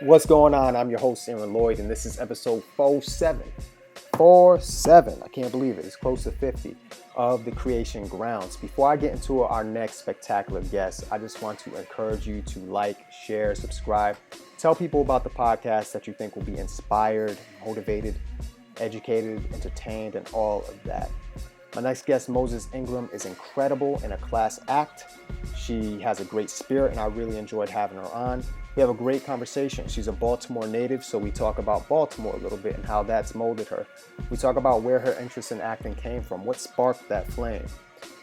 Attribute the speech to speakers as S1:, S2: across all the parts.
S1: What's going on? I'm your host, Aaron Lloyd, and this is episode 47. 47. I can't believe it. It's close to 50 of the Creation Grounds. Before I get into our next spectacular guest, I just want to encourage you to like, share, subscribe. Tell people about the podcast that you think will be inspired, motivated, educated, entertained, and all of that. My next guest, Moses Ingram, is incredible in a class act. She has a great spirit, and I really enjoyed having her on. We have a great conversation. She's a Baltimore native, so we talk about Baltimore a little bit and how that's molded her. We talk about where her interest in acting came from, what sparked that flame.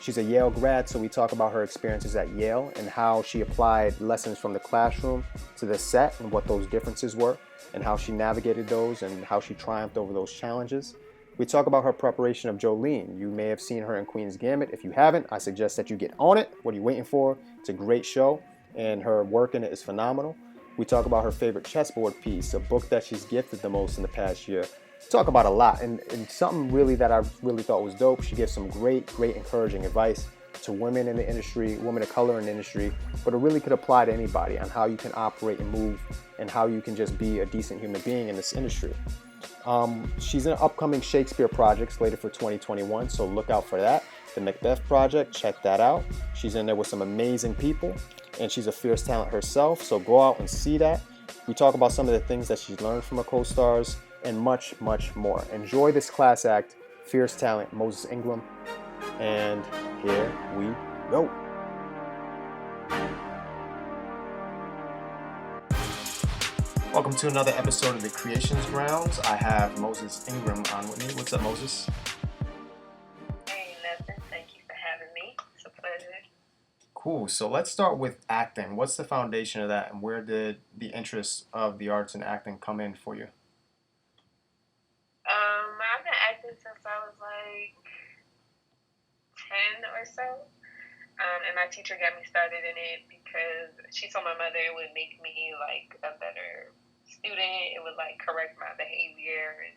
S1: She's a Yale grad, so we talk about her experiences at Yale and how she applied lessons from the classroom to the set and what those differences were and how she navigated those and how she triumphed over those challenges. We talk about her preparation of Jolene. You may have seen her in Queen's Gambit. If you haven't, I suggest that you get on it. What are you waiting for? It's a great show, and her work in it is phenomenal. We talk about her favorite chessboard piece, a book that she's gifted the most in the past year. We talk about a lot, and something really that I really thought was dope. She gives some great encouraging advice to women in the industry, women of color in the industry, but it really could apply to anybody on how you can operate and move and how you can just be a decent human being in this industry. She's in an upcoming Shakespeare project slated for 2021, so look out for that. The Macbeth project, check that out. She's in there with some amazing people, and she's a fierce talent herself, so go out and see that. We talk about some of the things that she's learned from her co-stars and much more. Enjoy this class act, fierce talent, Moses Ingram, and here we go. Welcome to another episode of the Creations Grounds. I have Moses Ingram on with me. What's up, Moses?
S2: Hey, nothing. Thank you for having me. It's a pleasure.
S1: Cool. So let's start with acting. What's the foundation of that, and where did the interest of the arts and acting come in for you?
S2: I've been acting since I was like 10 or so. And my teacher got me started in it because she told my mother it would make me like a better student. It would like correct my behavior, and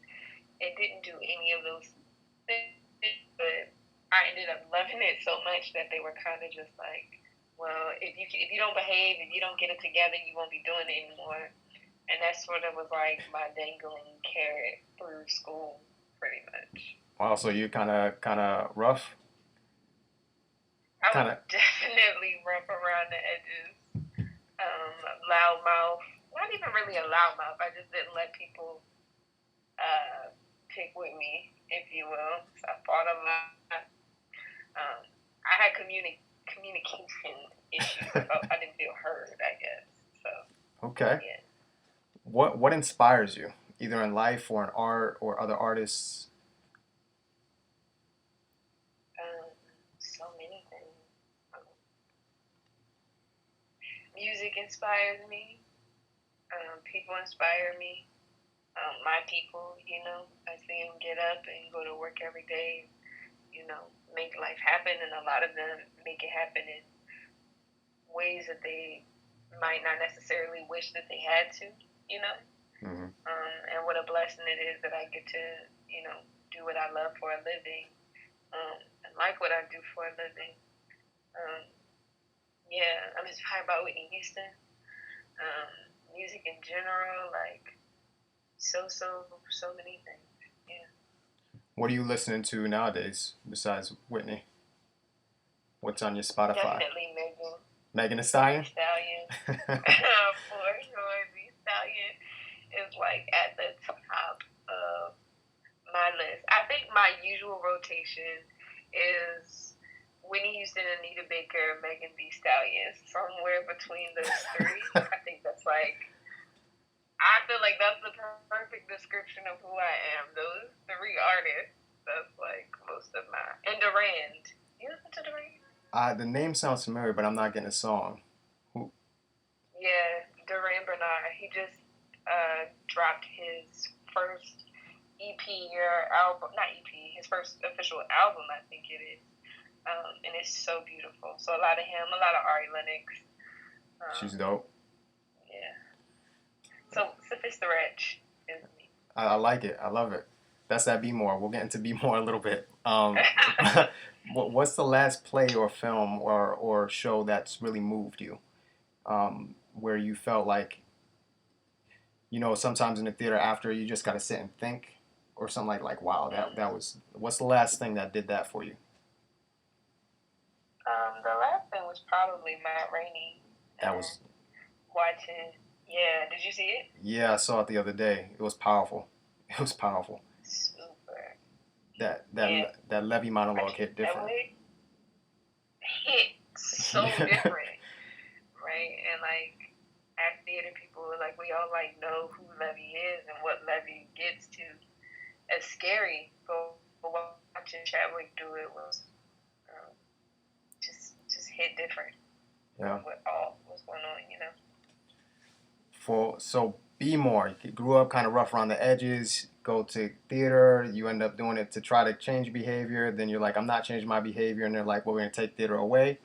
S2: it didn't do any of those things. But I ended up loving it so much that they were kind of just like, well, if you don't behave, if you don't get it together, you won't be doing it anymore. And that sort of was like my dangling carrot through school, pretty much.
S1: Wow, so you kind of rough?
S2: I was definitely rough around the edges. Loudmouth. Not even really a loudmouth. I just didn't let people pick with me, if you will. So I fought a lot. I had communication issues. I didn't feel heard, I guess. So.
S1: Okay.
S2: Yeah.
S1: What inspires you, either in life or in art or other artists?
S2: So many things. Music inspires me. People inspire me. My people, I see them get up and go to work every day, make life happen, and a lot of them make it happen in ways that they might not necessarily wish that they had to,
S1: Mm-hmm.
S2: And what a blessing it is that I get to, do what I love for a living, and like what I do for a living. I'm inspired by Whitney Houston, music in general, like so many things. Yeah.
S1: What are you listening to nowadays besides Whitney? What's on your Spotify?
S2: Definitely Megan.
S1: Megan Thee Stallion?
S2: Stallion. For sure. The Stallion is like at the top of my list. I think my usual rotation is Whitney Houston, Anita Baker, Megan Thee Stallion. Somewhere between those three. I think that's like, I feel like that's the perfect description of who I am. Those three artists. That's like most of my. And Durand. You listen to Durand?
S1: The name sounds familiar, but I'm not getting a song. Who?
S2: Yeah, Durand Bernard. He just dropped his first EP or album, not EP, his first official album, I think it is. And it's so beautiful. So a lot of him, a lot of Ari Lennox.
S1: She's dope.
S2: Yeah. So Sophis the Wretch is me.
S1: I like it. I love it. That's that Be More. We'll get into Be More a little bit. What's the last play or film or show that's really moved you? Where you felt like You know, sometimes in the theater after you just gotta sit and think, or something like wow, that
S2: Mm.
S1: was. What's the last thing that did that for you?
S2: The last thing was probably Matt Rainey
S1: That
S2: and
S1: was
S2: watching. Yeah, did you see it?
S1: yeah, I saw it the other day. It was powerful. It was powerful.
S2: Super.
S1: That that
S2: Yeah,
S1: that Levy
S2: I
S1: monologue
S2: just
S1: hit
S2: that
S1: different.
S2: way hit so
S1: Yeah.
S2: different, right? And like at theater, people were like, we all like know who Levy is and what Levy gets to. As scary, but watching Chadwick do it was um, just hit different
S1: Yeah.
S2: from what all was going on, you know.
S1: For so be more. You grew up kind of rough around the edges. Go to theater. You end up doing it to try to change behavior. Then you're like, I'm not changing my behavior, and they're like, well, we're gonna take theater away,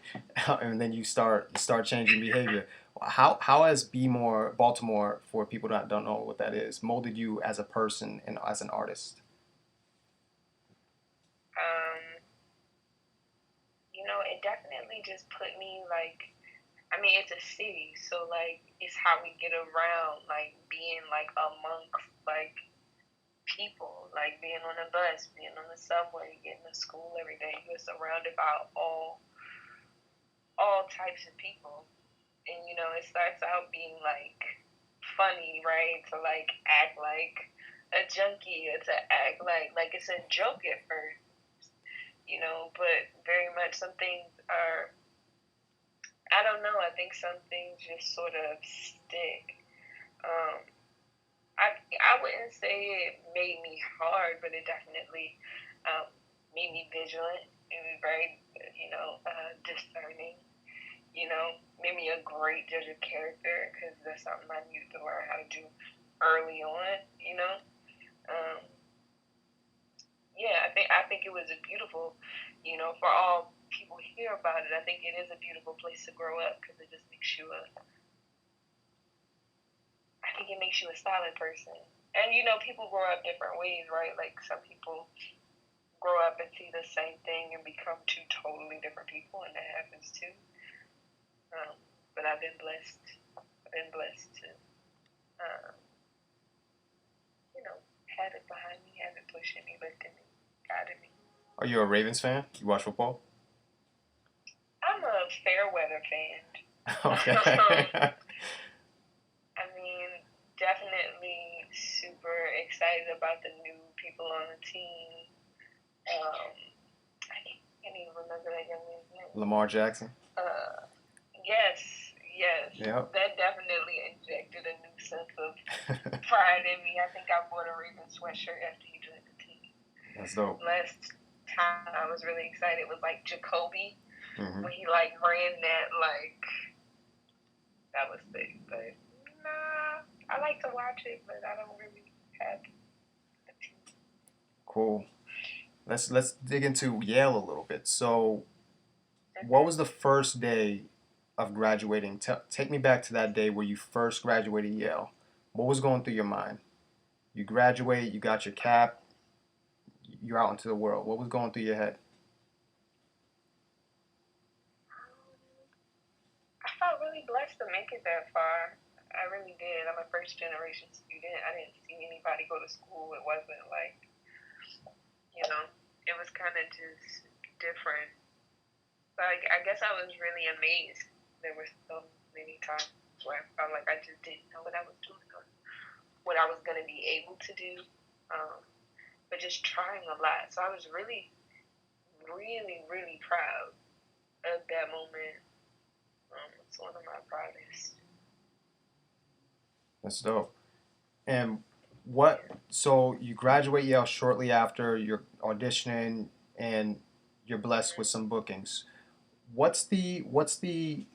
S1: and then you start changing behavior. How has Be More Baltimore, for people that don't know what that is, molded you as a person and as an artist?
S2: Um, it definitely just put me like, I mean, it's a city, so like it's how we get around, like being like amongst like people, like being on a bus, being on the subway, getting to school every day. You're surrounded by all types of people, and it starts out being like funny, right? To like act like a junkie, or to act like it's a joke at first, but very much some things are, I don't know. I think some things just sort of stick. Um, I wouldn't say it made me hard, but it definitely made me vigilant. It was very, discerning. Made me a great judge of character because that's something I needed to learn how to do early on. Um, yeah, I think it was a beautiful, for all people hear about it. I think it is a beautiful place to grow up because it just makes you a I think it makes you a solid person. And people grow up different ways, right? Like some people grow up and see the same thing and become two totally different people, and that happens too. Um, but I've been blessed. I've been blessed to, um, have it behind me, have it pushing me, lifting me, guiding me.
S1: Are you a Ravens fan? You watch football?
S2: I'm a fair weather fan.
S1: Okay.
S2: I mean, definitely super excited about the new people on the team. Um, I can't even remember that young man's name.
S1: Lamar Jackson.
S2: Uh, yes, yes.
S1: Yep.
S2: That definitely injected a new sense of pride in me. I think I bought a Raven sweatshirt after he joined the team.
S1: That's dope.
S2: Last time I was really excited was like Jacoby
S1: Hmm.
S2: when he like ran that was sick. But nah, I like to watch it, but I don't really have a team.
S1: Cool. Let's dig into Yale a little bit. So, what
S2: Mm-hmm.
S1: was the first day of graduating? Take me back to that day where you first graduated Yale. What was going through your mind? You graduate, you got your cap, you're out into the world. What was going through your head?
S2: I felt really blessed to make it that far. I really did. I'm a first generation student. I didn't see anybody go to school. It wasn't like, you know, it was kind of just different. But I guess I was really amazed. There were so many times where I felt like I just didn't know what I was doing or what I was going to be able to do. Um, but just trying a lot. So I was really, really, really proud of that moment. It's one of my proudest.
S1: That's dope. And what?
S2: Yeah.
S1: So you graduate Yale shortly after you're auditioning, and you're blessed with
S2: Mm-hmm.
S1: some bookings. What's the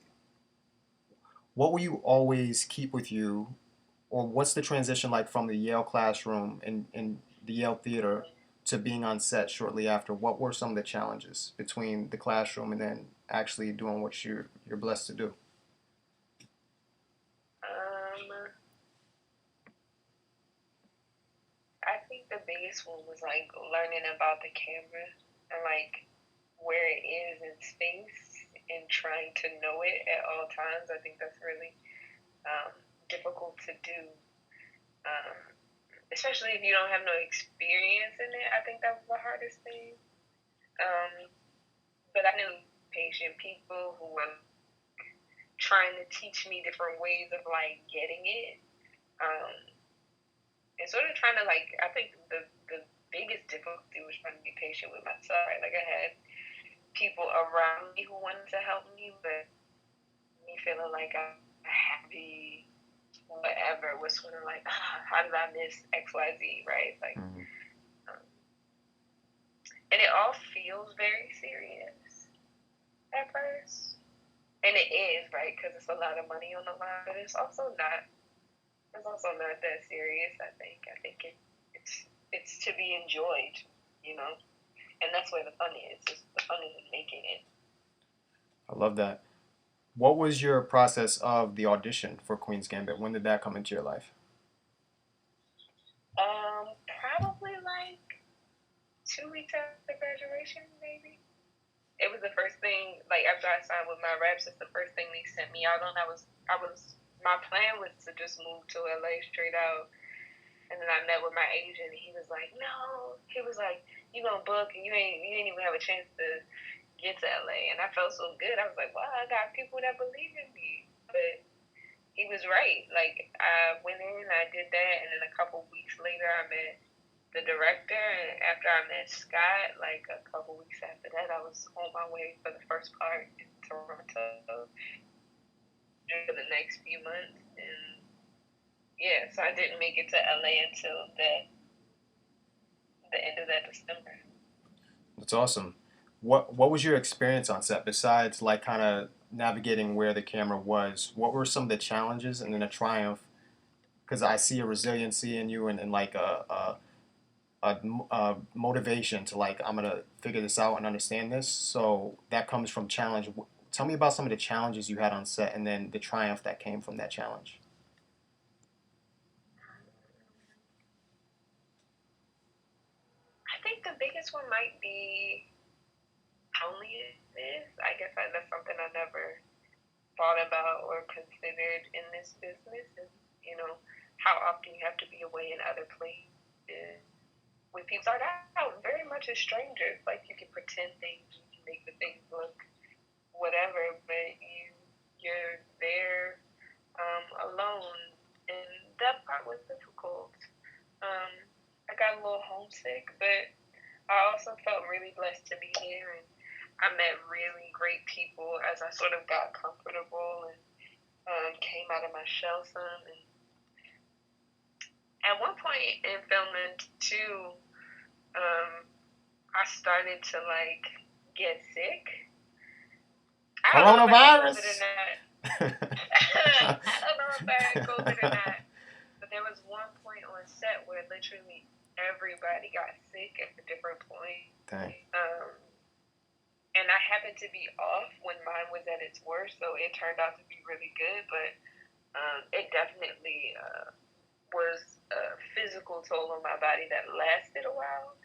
S1: what will you always keep with you, or what's the transition like from the Yale classroom and the Yale theater to being on set shortly after? What were some of the challenges between the classroom and then actually doing what you're blessed to do?
S2: Um, I think the biggest one was like learning about the camera and like where it is in space and trying to know it at all times. I think that's really difficult to do. Especially if you don't have no experience in it. I think that was the hardest thing. But I knew patient people who were trying to teach me different ways of like getting it. And sort of trying to like, I think the biggest difficulty was trying to be patient with myself. Right? Like I had people around me who wanted to help me, but me feeling like I had to be whatever was sort of like, how did I miss XYZ, right? Like, and it all feels very serious at first. And it is, right? Because it's a lot of money on the line, but it's also not. It's also not that serious. I think it's to be enjoyed, you know, and that's where the fun is. Just the fun is in making it.
S1: I love that. What was your process of the audition for Queen's Gambit? When did that come into your life?
S2: Probably like 2 weeks after graduation, maybe. It was the first thing. Like after I signed with my reps, it's the first thing they sent me out on. My plan was to just move to LA straight out. And then I met with my agent, and he was like, "No," he was like, "You gonna book, and you ain't even have a chance to get to LA." And I felt so good. I was like, "Wow, I got people that believe in me." But he was right. Like I went in, I did that, and then a couple weeks later, I met the director. And after I met Scott, like a couple weeks after that, I was on my way for the first part in Toronto for the next few months, and yeah, so I didn't make it to LA until the end of that December.
S1: That's awesome. What was your experience on set besides like kind of navigating where the camera was? What were some of the challenges and then a triumph? Because I see a resiliency in you and like a motivation to like I'm gonna figure this out and understand this. So that comes from challenge. Tell me about some of the challenges you had on set and then the triumph that came from that challenge.
S2: I think the biggest one might be loneliness. I guess that's something I never thought about or considered in this business. Is how often you have to be away in other places when people start out very much as strangers. Like you can pretend things, you can make the things look whatever, but you're there alone, and that part was difficult. I got a little homesick, but I also felt really blessed to be here, and I met really great people as I sort of got comfortable and came out of my shell some. And at one point in filming too, I started to like get sick. I don't know if I had COVID or not. I don't know if I had COVID or not. But there was one point on set where literally everybody got sick at a different point.
S1: Dang.
S2: And I happened to be off when mine was at its worst, so it turned out to be really good. But it definitely was a physical toll on my body that lasted a while.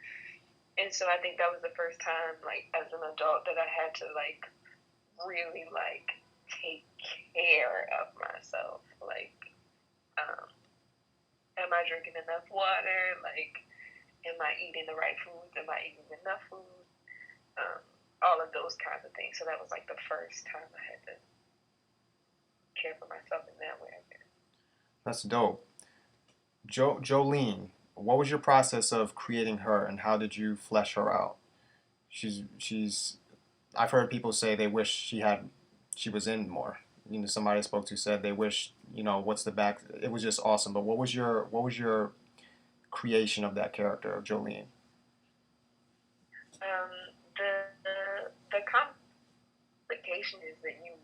S2: And so I think that was the first time, like, as an adult that I had to, like, really, like, take care of myself. Like, am I drinking enough water? Like, am I eating the right foods? Am I eating enough food? All of those kinds of things. So that was, like, the first time I had to care for myself in that way, I guess.
S1: That's dope. Jolene, what was your process of creating her, and how did you flesh her out? She's. I've heard people say they wish she was in more. Somebody I spoke to said they wish what's the back. It was just awesome. But what was your creation of that character of Jolene?
S2: The complication is that you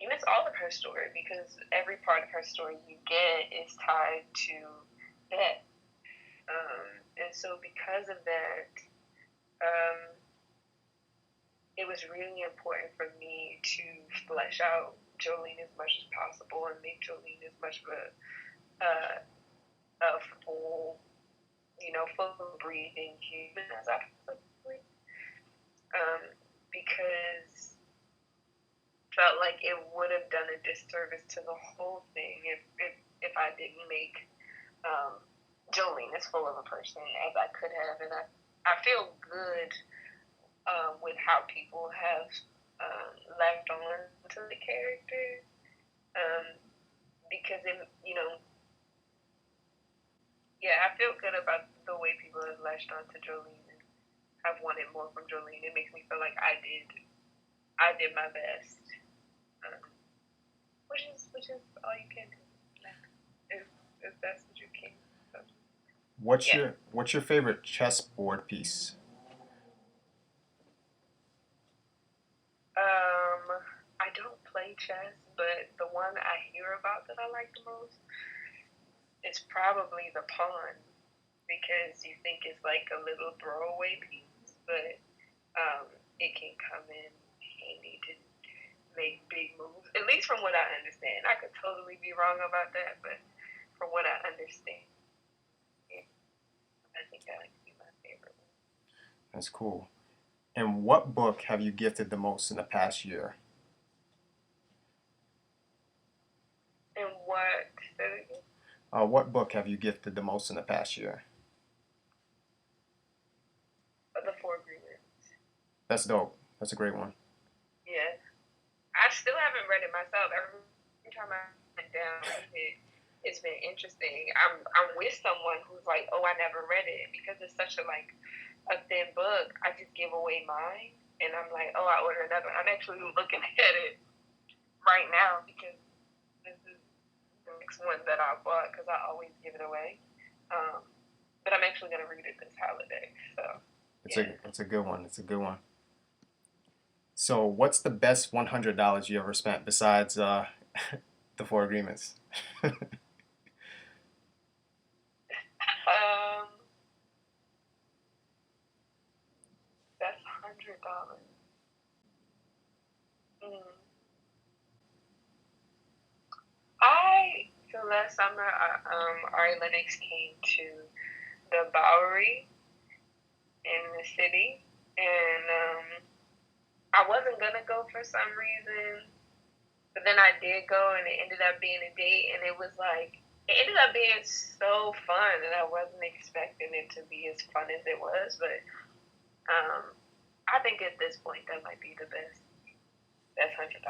S2: miss all of her story, because every part of her story you get is tied to Beth. And so because of that, it was really important for me to flesh out Jolene as much as possible and make Jolene as much of a full, full breathing human as I could. Because felt like it would have done a disservice to the whole thing if I didn't make Jolene as full of a person as I could have, and I feel good with how people have latched on to the character, because yeah, I feel good about the way people have latched on to Jolene and have wanted more from Jolene. It makes me feel like I did my best, um, which is all you can do. If that's what you can. So, yeah.
S1: What's your favorite chessboard piece?
S2: I don't play chess, but the one I hear about that I like the most is probably the pawn, because you think it's like a little throwaway piece, but it can come in handy to make big moves. At least from what I understand. I could totally be wrong about that, but from what I understand, I think that would be my favorite one.
S1: That's cool. And what book have you gifted the most in the past year?
S2: And what?
S1: What book have you gifted the most in the past year?
S2: The Four Agreements.
S1: That's dope. That's a great one.
S2: Yeah. I still haven't read it myself. Every time I sit down and read it, it's been interesting. I'm with someone who's like, oh, I never read it, because it's such a thin book. I just give away mine, and I'm like, oh, I order another. I'm actually looking at it right now because this is the next one that I bought, because I always give it away. But I'm actually gonna read it this holiday. So
S1: It's a good one. It's a good one. So, what's the best $100 you ever spent besides the Four Agreements?
S2: That's $100. Mm. So last summer, Ari Lennox came to the Bowery in the city, and I wasn't gonna go for some reason, but then I did go, and it ended up being a date, and it ended up being so fun, and I wasn't expecting it to be as fun as it was, but I think at this point that might be the best. That's $100.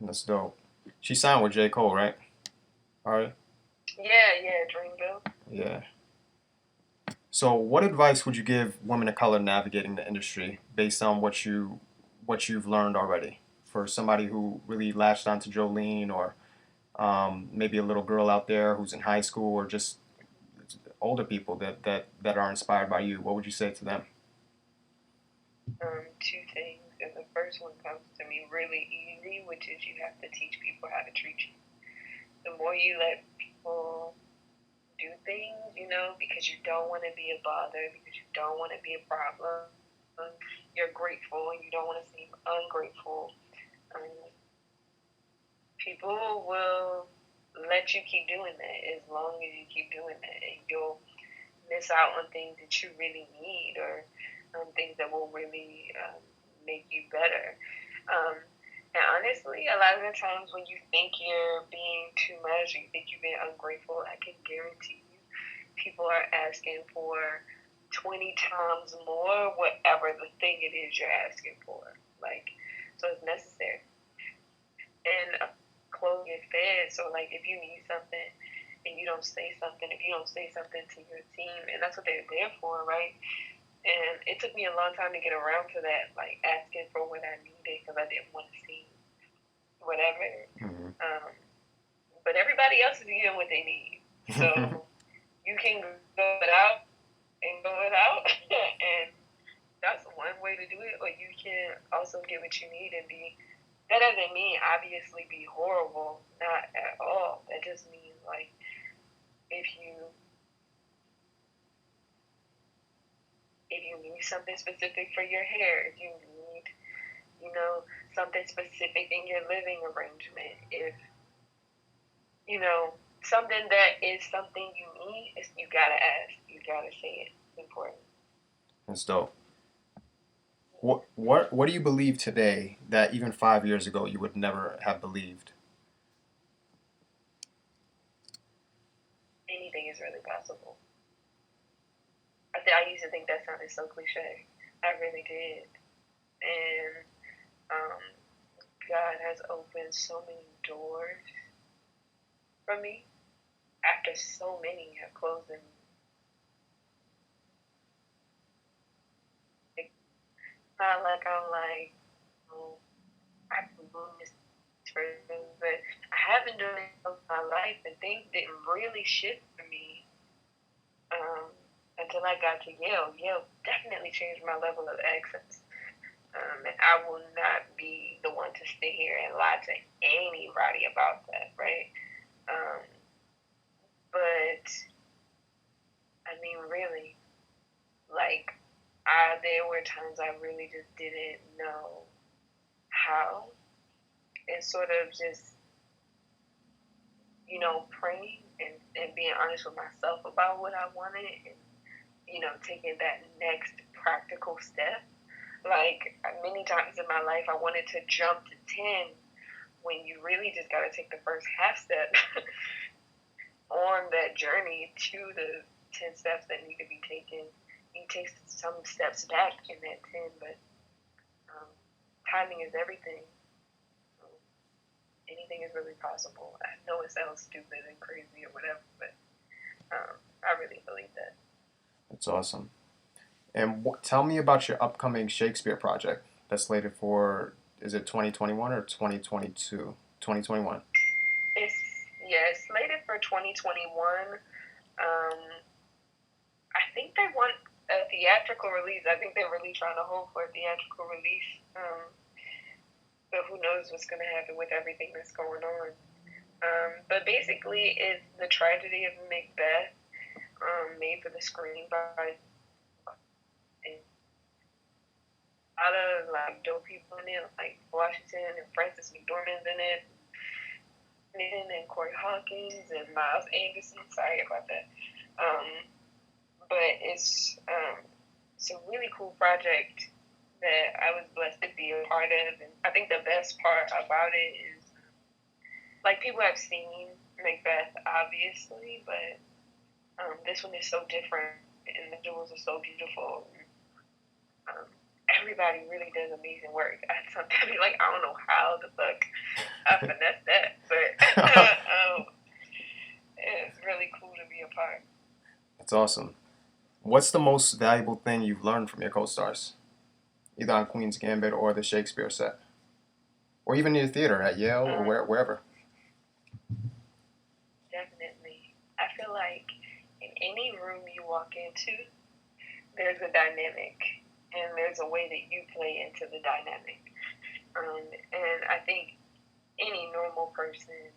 S1: That's dope. She signed with J. Cole, right? All right.
S2: Yeah, Dreamville.
S1: Yeah. So, what advice would you give women of color navigating the industry based on what you've learned already? For somebody who really latched onto Jolene, or maybe a little girl out there who's in high school, or just older people that are inspired by you, what would you say to them?
S2: Two things, and the first one comes to me really easy, which is you have to teach people how to treat you. The more you let people do things, because you don't want to be a bother, because you don't want to be a problem, you're grateful, and you don't want to seem ungrateful. People will let you keep doing that as long as you keep doing that, and you'll miss out on things that you really need, or things that will really make you better. And honestly, a lot of the times when you think you're being too much, or you think you're being ungrateful, I can guarantee you people are asking for 20 times more whatever the thing it is you're asking for. So it's necessary. And clothes get fed, so if you need something and you don't say something, if you don't say something to your team, and that's what they're there for, right? And it took me a long time to get around to that, asking for what I needed, because I didn't want to see whatever.
S1: Mm-hmm.
S2: But everybody else is getting what they need. So you can go without and go without, and that's one way to do it. Or you can also get what you need and be. That doesn't mean obviously be horrible, not at all. That just means if you need something specific for your hair, if you need, something specific in your living arrangement, if, something that is something you need, you gotta ask, you gotta say it. It's important.
S1: That's dope. What do you believe today that even 5 years ago you would never have believed?
S2: really possible. I used to think that sounded so cliche. I really did. And um, God has opened so many doors for me after so many have closed in. It's not like I'm like, oh, I can do this for them, but I have been doing it all my life, and things didn't really shift for me until I got to Yale. Yale definitely changed my level of access. And I will not be the one to sit here and lie to anybody about that, right? Um, but I mean, really, like, there were times I really just didn't know how, and sort of just, praying and being honest with myself about what I wanted, and taking that next practical step. Like, many times in my life, I wanted to jump to 10 when you really just got to take the first half step on that journey to the 10 steps that need to be taken. You take some steps back in that 10, but timing is everything. Anything is really possible. I know it sounds stupid and crazy or whatever, but I really believe that.
S1: That's awesome. And tell me about your upcoming Shakespeare project that's slated for, is it 2021 or 2022? 2021.
S2: It's slated for 2021. I think they want a theatrical release. I think they're really trying to hold for a theatrical release. But who knows what's going to happen with everything that's going on. But basically, it's the tragedy of Macbeth, made for the screen by a lot of like dope people in it, like Washington and Francis McDormand's in it, and Corey Hawkins and Miles Anderson. Sorry about that. But it's a really cool project that I was blessed to be a part of. And I think the best part about it is, like, people have seen Macbeth, obviously, but this one is so different, and the jewels are so beautiful. Everybody really does amazing work. I sometimes be like, I don't know how the fuck I finessed that, but it's really cool to be a part.
S1: That's awesome. What's the most valuable thing you've learned from your co-stars, either on Queen's Gambit or the Shakespeare set, or even in your theater at Yale or wherever?
S2: Definitely. I feel like in any room you walk into, there's a dynamic, and there's a way that you play into the dynamic. And I think any normal person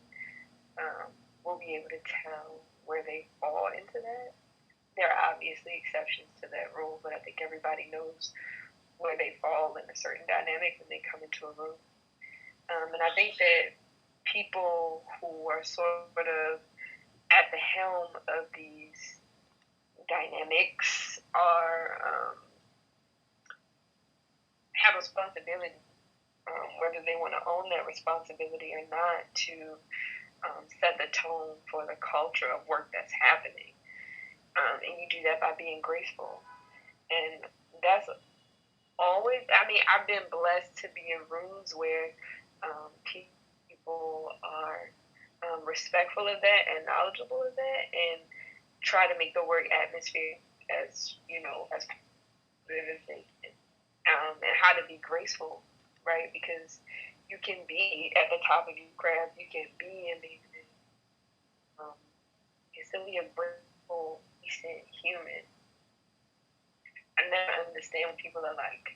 S2: will be able to tell where they fall into that. There are obviously exceptions to that rule, but I think everybody knows where they fall in a certain dynamic when they come into a room. And I think that people who are sort of at the helm of these dynamics have responsibility, whether they want to own that responsibility or not, to set the tone for the culture of work that's happening. And you do that by being graceful. And that's always, I've been blessed to be in rooms where people are respectful of that and knowledgeable of that, and try to make the work atmosphere as positive as they can. And how to be graceful, right? Because you can be at the top of your craft, you can be amazing, and still be a graceful, decent human. I never understand when people are like,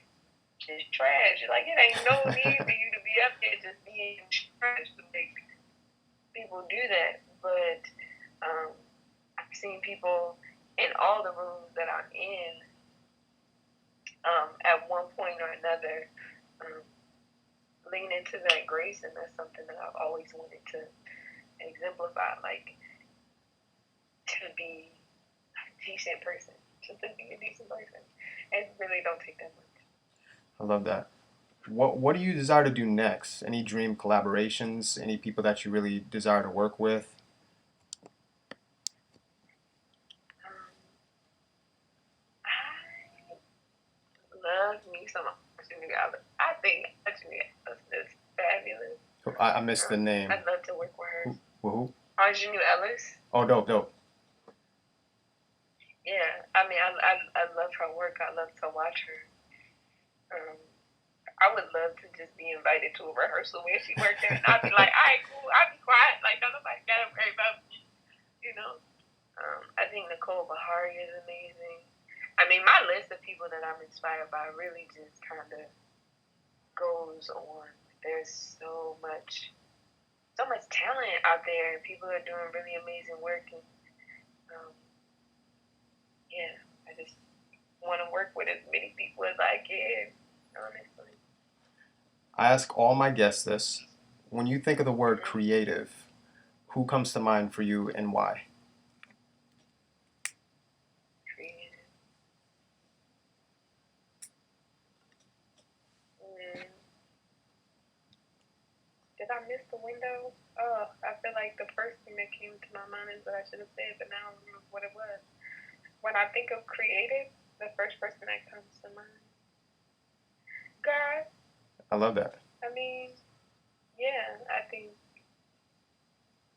S2: just trash. Like, it ain't no need for you to be up there just being trash. Like, people do that, but I've seen people in all the rooms that I'm in, at one point or another, lean into that grace, and that's something that I've always wanted to exemplify, like, to be a decent person, just to be a decent person. It really don't take that much.
S1: I love that. What do you desire to do next? Any dream collaborations? Any people that you really desire to work with?
S2: love me some Arjun Ellis. I think Arjun Ellis is fabulous.
S1: I missed the name.
S2: I'd love to work with her.
S1: Who?
S2: Arjun Ellis.
S1: Oh, dope.
S2: Yeah, I mean, I love her work. I love to watch her. I would love to just be invited to a rehearsal where she worked at, and I'd be like, all right, cool. I'd be quiet, like, don't nobody got to worry about me, you know. I think Nicole Bahari is amazing. I mean, my list of people that I'm inspired by really just kind of goes on. There's so much talent out there, and people are doing really amazing work. And yeah, I just want to work with as many people as I can, honestly.
S1: I ask all my guests this. When you think of the word creative, who comes to mind for you and why?
S2: Creative. Did I miss the window? Oh, I feel like the first thing that came to my mind is what I should have said, but now I don't remember what it was. When I think of creative, the first person that comes to mind. God.
S1: I love that.
S2: I mean, yeah, I think,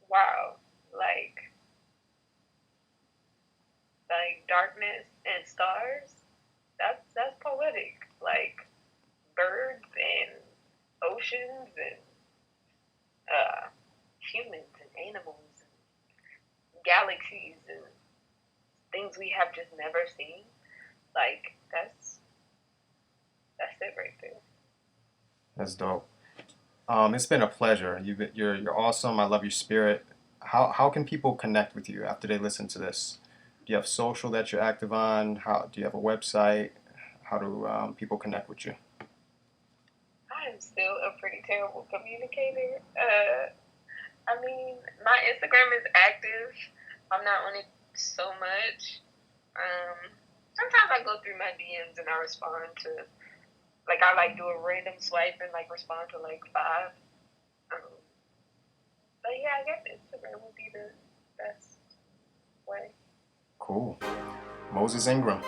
S2: wow, like darkness and stars, that's poetic. Like birds and oceans and humans and animals and galaxies and things we have just never seen. Like that's it right there.
S1: That's dope. It's been a pleasure. You're awesome. I love your spirit. How can people connect with you after they listen to this? Do you have social that you're active on? Do you have a website? How do people connect with you?
S2: I am still a pretty terrible communicator. I mean, my Instagram is active. I'm not on it so much. Sometimes I go through my DMs and I respond to, like, I like do a random swipe and like respond to like 5. But yeah, I guess Instagram would be the best way.
S1: Cool. Moses Ingram.